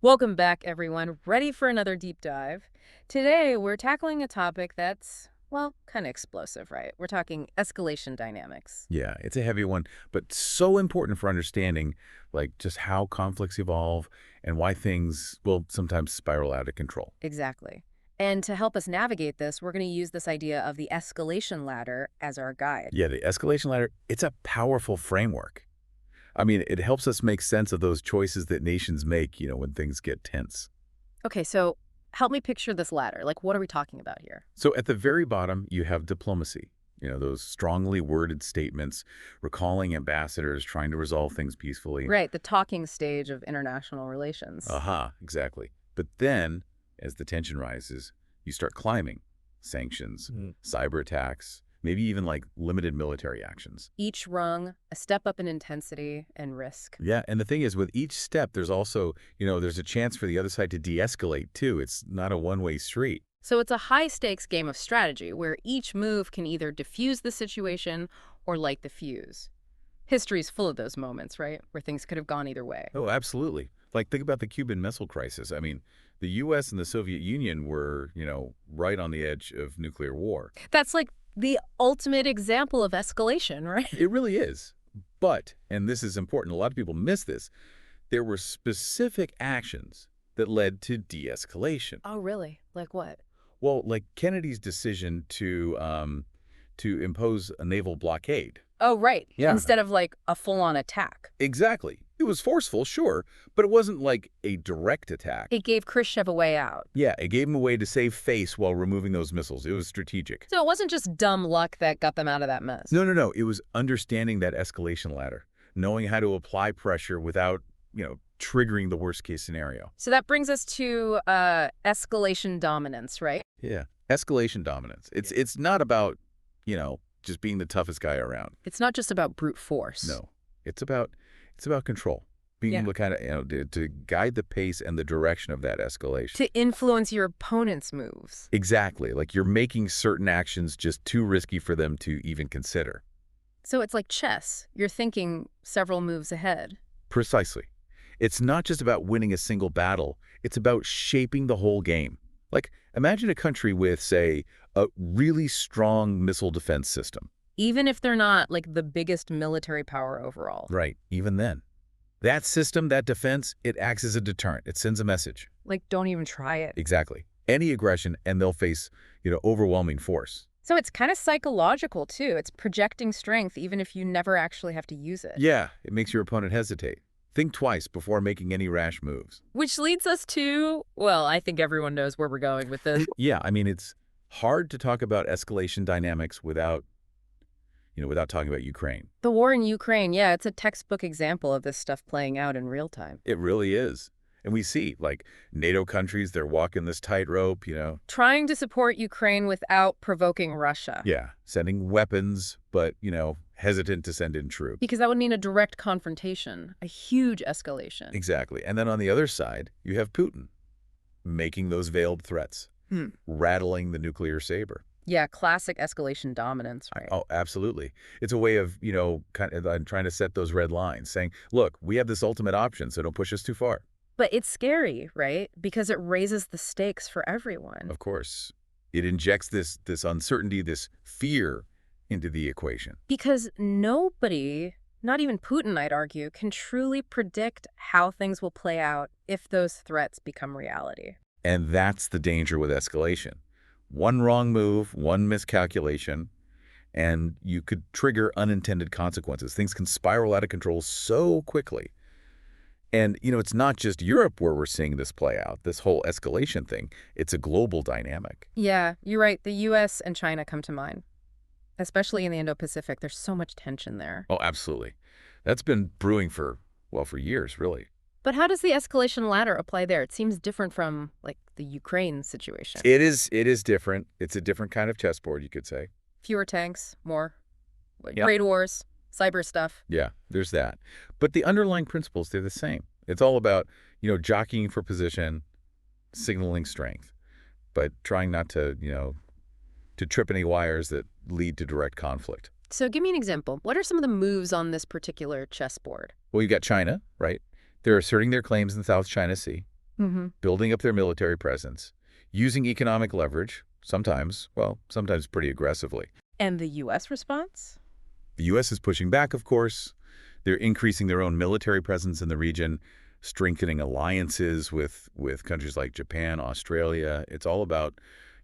Welcome back, everyone. Ready for another deep dive? Today, we're tackling a topic that's, well, kind of explosive, right? We're talking escalation dynamics. Yeah, it's a heavy one, but so important for understanding just how conflicts evolve and why things will sometimes spiral out of control. Exactly. And to help us navigate this, we're going to use this idea of the escalation ladder as our guide. Yeah, the escalation ladder, it's a powerful framework. I mean, it helps us make sense of those choices that nations make, when things get tense. Okay, so help me picture this ladder. Like, what are we talking about here? So at the very bottom, you have diplomacy. Those strongly worded statements, recalling ambassadors, trying to resolve things peacefully. Right, the talking stage of international relations. Aha, exactly. But then, as the tension rises, you start climbing. Sanctions, cyber attacks, maybe even limited military actions. Each rung, a step up in intensity and risk. Yeah, and the thing is, with each step, there's also, there's a chance for the other side to de-escalate, too. It's not a one-way street. So it's a high-stakes game of strategy where each move can either diffuse the situation or light the fuse. History's full of those moments, right? Where things could have gone either way. Oh, absolutely. Think about the Cuban Missile Crisis. I mean, the U.S. and the Soviet Union were, right on the edge of nuclear war. That's like the ultimate example of escalation, right? It really is. But, and this is important, a lot of people miss this, there were specific actions that led to de-escalation. Oh, really? Like what? Well, like Kennedy's decision to impose a naval blockade. Oh, right. Yeah. Instead of like a full-on attack. Exactly. It was forceful, sure, but it wasn't like a direct attack. It gave Khrushchev a way out. Yeah, it gave him a way to save face while removing those missiles. It was strategic. So it wasn't just dumb luck that got them out of that mess. No, no, no. It was understanding that escalation ladder, knowing how to apply pressure without, triggering the worst case scenario. So that brings us to escalation dominance, right? Yeah. Escalation dominance. It's not about, just being the toughest guy around. It's not just about brute force. No. It's about control. Being Yeah. able to kind of, to guide the pace and the direction of that escalation. To influence your opponent's moves. Exactly. Like you're making certain actions just too risky for them to even consider. So it's like chess. You're thinking several moves ahead. Precisely. It's not just about winning a single battle. It's about shaping the whole game. Like, imagine a country with, say, a really strong missile defense system. Even if they're not like the biggest military power overall. Right. Even then. That system, that defense, it acts as a deterrent. It sends a message. Like, don't even try it. Exactly. Any aggression, and they'll face, overwhelming force. So it's kind of psychological, too. It's projecting strength even if you never actually have to use it. Yeah, it makes your opponent hesitate. Think twice before making any rash moves. Which leads us to, well, I think everyone knows where we're going with this. Yeah, I mean, it's hard to talk about escalation dynamics without talking about Ukraine. The war in Ukraine, yeah, it's a textbook example of this stuff playing out in real time. It really is. And we see, NATO countries, they're walking this tightrope, Trying to support Ukraine without provoking Russia. Yeah, sending weapons, but, hesitant to send in troops. Because that would mean a direct confrontation, a huge escalation. Exactly. And then on the other side, you have Putin making those veiled threats, rattling the nuclear saber. Yeah, classic escalation dominance, right? Oh, absolutely. It's a way of, kind of trying to set those red lines, saying, look, we have this ultimate option, so don't push us too far. But it's scary, right? Because it raises the stakes for everyone. Of course. It injects this uncertainty, this fear into the equation. Because nobody, not even Putin, I'd argue, can truly predict how things will play out if those threats become reality. And that's the danger with escalation. One wrong move, one miscalculation, and you could trigger unintended consequences. Things can spiral out of control so quickly. And, it's not just Europe where we're seeing this play out, this whole escalation thing. It's a global dynamic. Yeah, you're right. The U.S. and China come to mind. Especially in the Indo-Pacific, there's so much tension there. Oh, absolutely. That's been brewing for years, really. But how does the escalation ladder apply there? It seems different from, the Ukraine situation. It is different. It's a different kind of chessboard, you could say. Fewer tanks, more Yeah. trade wars, cyber stuff. Yeah, there's that. But the underlying principles, they're the same. It's all about, jockeying for position, signaling strength, but trying not to, to trip any wires that lead to direct conflict. So give me an example. What are some of the moves on this particular chessboard? Well, you've got China, right? They're asserting their claims in the South China Sea. Hmm. building up their military presence, using economic leverage, sometimes, well, sometimes pretty aggressively. And the U.S. response? The U.S. is pushing back, of course. They're increasing their own military presence in the region, strengthening alliances with countries like Japan, Australia. It's all about,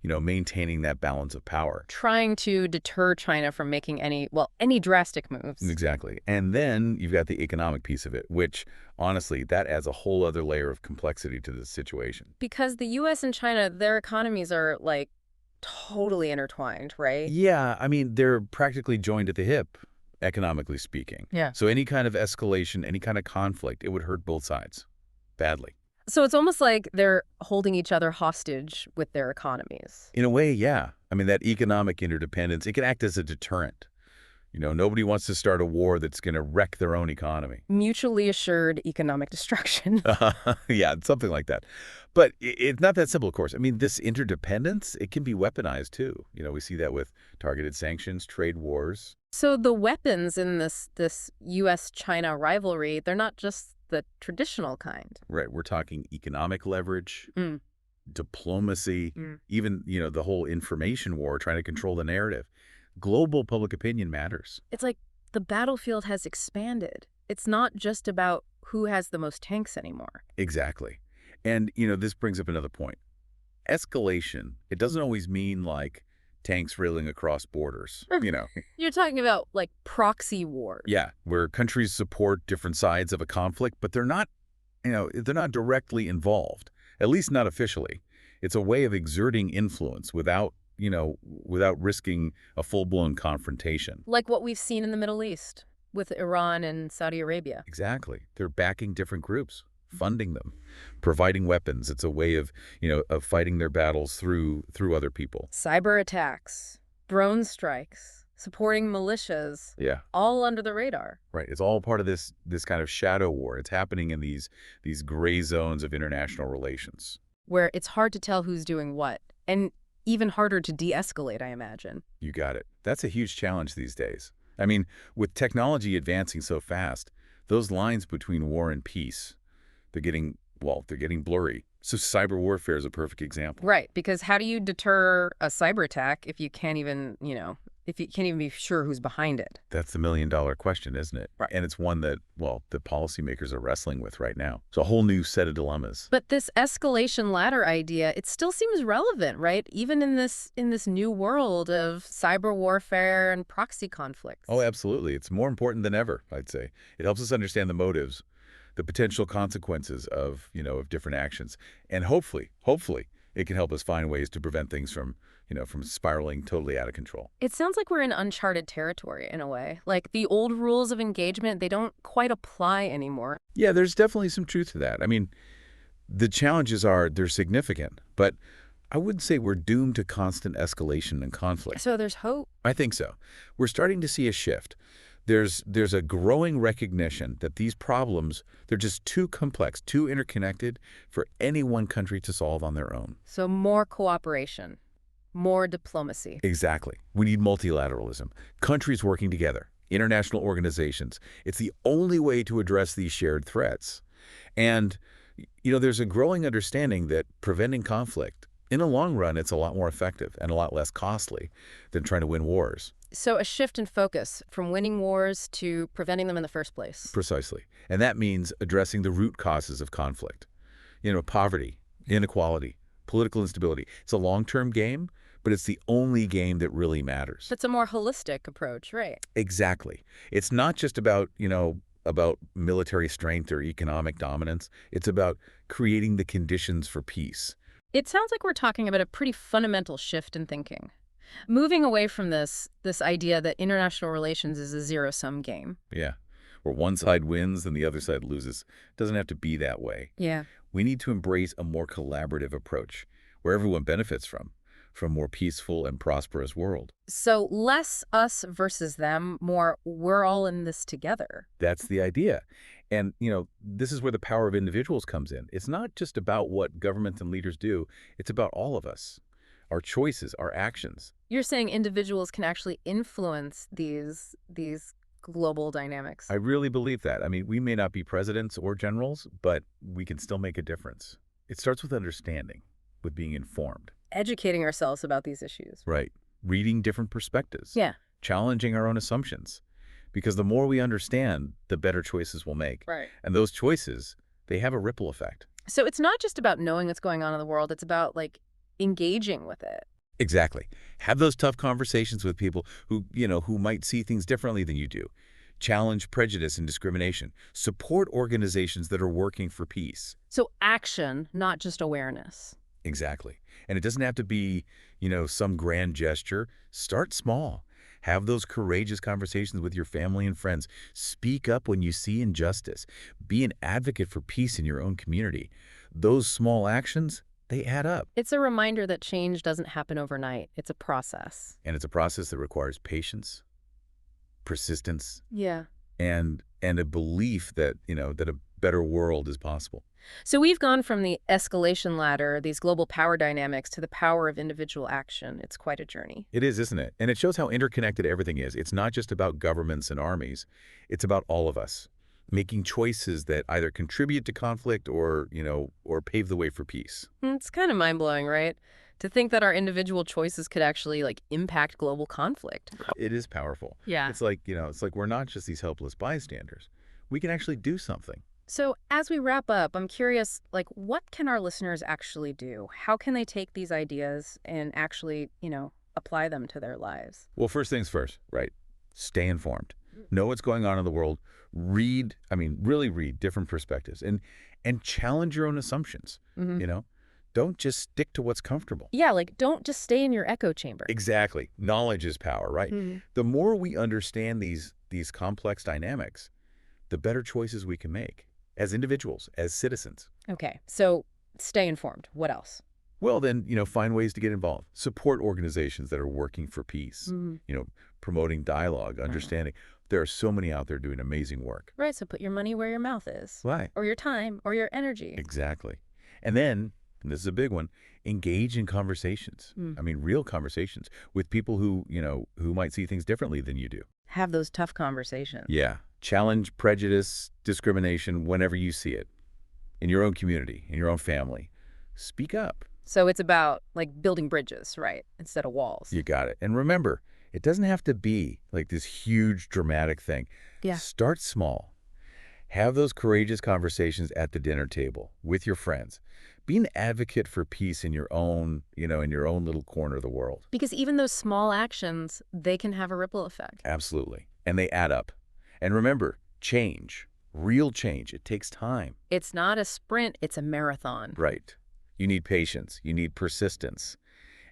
maintaining that balance of power. Trying to deter China from making any, well, any drastic moves. Exactly. And then you've got the economic piece of it, which, honestly, that adds a whole other layer of complexity to the situation. Because the U.S. and China, their economies are, like, totally intertwined, right? Yeah, I mean, they're practically joined at the hip, economically speaking. Yeah. So any kind of escalation, any kind of conflict, it would hurt both sides badly. So it's almost like they're holding each other hostage with their economies. In a way, yeah. I mean, that economic interdependence, it can act as a deterrent. Nobody wants to start a war that's going to wreck their own economy. Mutually assured economic destruction. Yeah, something like that. But it's not that simple, of course. I mean, this interdependence, it can be weaponized too. We see that with targeted sanctions, trade wars. So the weapons in this U.S.-China rivalry, they're not just the traditional kind. Right, we're talking economic leverage, Mm. diplomacy, Mm. even, the whole information war, trying to control the narrative. Global public opinion matters. It's like the battlefield has expanded. It's not just about who has the most tanks anymore. Exactly. And, this brings up another point. Escalation, it doesn't always mean like tanks railing across borders, You're talking about, like, proxy wars. Yeah, where countries support different sides of a conflict, but they're not directly involved, at least not officially. It's a way of exerting influence without risking a full-blown confrontation. Like what we've seen in the Middle East with Iran and Saudi Arabia. Exactly. They're backing different groups, funding them, providing weapons. It's a way of fighting their battles through other people. Cyber attacks, drone strikes, supporting militias, Yeah. all under the radar. Right. It's all part of this kind of shadow war. It's happening in these gray zones of international relations. Where it's hard to tell who's doing what, and even harder to de-escalate, I imagine. You got it. That's a huge challenge these days. I mean, with technology advancing so fast, those lines between war and peace, they're getting blurry. So cyber warfare is a perfect example. Right, because how do you deter a cyber attack if you can't even, if you can't even be sure who's behind it? That's the million-dollar question, isn't it? Right. And it's one that, the policymakers are wrestling with right now. It's a whole new set of dilemmas. But this escalation ladder idea, it still seems relevant, right? Even in this new world of cyber warfare and proxy conflicts. Oh, absolutely. It's more important than ever, I'd say. It helps us understand the motives, the potential consequences of different actions. And hopefully, it can help us find ways to prevent things from spiraling totally out of control. It sounds like we're in uncharted territory in a way. Like the old rules of engagement, they don't quite apply anymore. Yeah, there's definitely some truth to that. I mean, the challenges they're significant, but I wouldn't say we're doomed to constant escalation and conflict. So there's hope. I think so. We're starting to see a shift. There's a growing recognition that these problems, they're just too complex, too interconnected for any one country to solve on their own. So more cooperation, more diplomacy. Exactly. We need multilateralism, countries working together, international organizations. It's the only way to address these shared threats. And, there's a growing understanding that preventing conflict, in the long run, it's a lot more effective and a lot less costly than trying to win wars. So a shift in focus from winning wars to preventing them in the first place. Precisely. And that means addressing the root causes of conflict. Poverty, inequality, political instability. It's a long-term game, but it's the only game that really matters. That's a more holistic approach, right? Exactly. It's not just about military strength or economic dominance. It's about creating the conditions for peace. It sounds like we're talking about a pretty fundamental shift in thinking. Moving away from this idea that international relations is a zero-sum game. Yeah. Where one side wins and the other side loses. It doesn't have to be that way. Yeah. We need to embrace a more collaborative approach where everyone benefits from a more peaceful and prosperous world. So less us versus them, more we're all in this together. That's the idea. And, this is where the power of individuals comes in. It's not just about what governments and leaders do. It's about all of us, our choices, our actions. You're saying individuals can actually influence these global dynamics. I really believe that. I mean, we may not be presidents or generals, but we can still make a difference. It starts with understanding, with being informed. Educating ourselves about these issues. Right. Reading different perspectives. Yeah. Challenging our own assumptions. Because the more we understand, the better choices we'll make. Right. And those choices, they have a ripple effect. So it's not just about knowing what's going on in the world. It's about, like, engaging with it. Exactly. Have those tough conversations with people who might see things differently than you do. Challenge prejudice and discrimination. Support organizations that are working for peace. So action, not just awareness. Exactly. And it doesn't have to be, some grand gesture. Start small. Have those courageous conversations with your family and friends. Speak up when you see injustice. Be an advocate for peace in your own community. Those small actions, they add up. It's a reminder that change doesn't happen overnight. It's a process. And it's a process that requires patience, persistence, Yeah. and a belief that, that a better world is possible. So we've gone from the escalation ladder, these global power dynamics, to the power of individual action. It's quite a journey. It is, isn't it? And it shows how interconnected everything is. It's not just about governments and armies. It's about all of us making choices that either contribute to conflict or pave the way for peace. It's kind of mind-blowing, right? To think that our individual choices could actually, like, impact global conflict. It is powerful. Yeah. It's like we're not just these helpless bystanders. We can actually do something. So as we wrap up, I'm curious, like, what can our listeners actually do? How can they take these ideas and actually, apply them to their lives? Well, first things first, right? Stay informed. Know what's going on in the world. Really read different perspectives and challenge your own assumptions. Mm-hmm. Don't just stick to what's comfortable. Yeah, like, don't just stay in your echo chamber. Exactly. Knowledge is power, right? Mhm. The more we understand these complex dynamics, the better choices we can make as individuals, as citizens. Okay, so stay informed. What else? Well, then, find ways to get involved. Support organizations that are working for peace, Mhm. promoting dialogue, understanding. There are so many out there doing amazing work. Right, so put your money where your mouth is. Right. Or your time, or your energy. Exactly. And then, and this is a big one, engage in conversations. Real conversations with people who might see things differently than you do. Have those tough conversations. Yeah. Challenge prejudice, discrimination whenever you see it. In your own community, in your own family. Speak up. So it's about, like, building bridges, right, instead of walls. You got it. And remember, it doesn't have to be like this huge dramatic thing. Yeah. Start small. Have those courageous conversations at the dinner table with your friends. Be an advocate for peace in your own, in your own little corner of the world. Because even those small actions, they can have a ripple effect. Absolutely. And they add up. And remember, change, real change, it takes time. It's not a sprint, it's a marathon. Right. You need patience, you need persistence,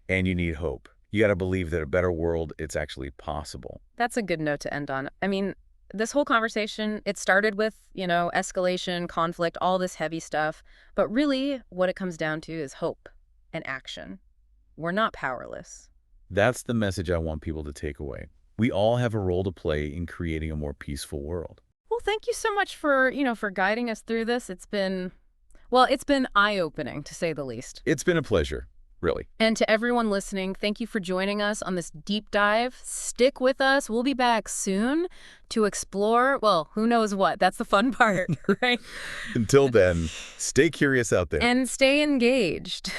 and you need hope. You got to believe that a better world, it's actually possible. That's a good note to end on. This whole conversation, it started with, escalation, conflict, all this heavy stuff. But really, what it comes down to is hope and action. We're not powerless. That's the message I want people to take away. We all have a role to play in creating a more peaceful world. Well, thank you so much for guiding us through this. It's been eye-opening, to say the least. It's been a pleasure, really. And to everyone listening, thank you for joining us on this deep dive. Stick with us. We'll be back soon to explore, well, who knows what. That's the fun part, right? Until then, stay curious out there. And stay engaged.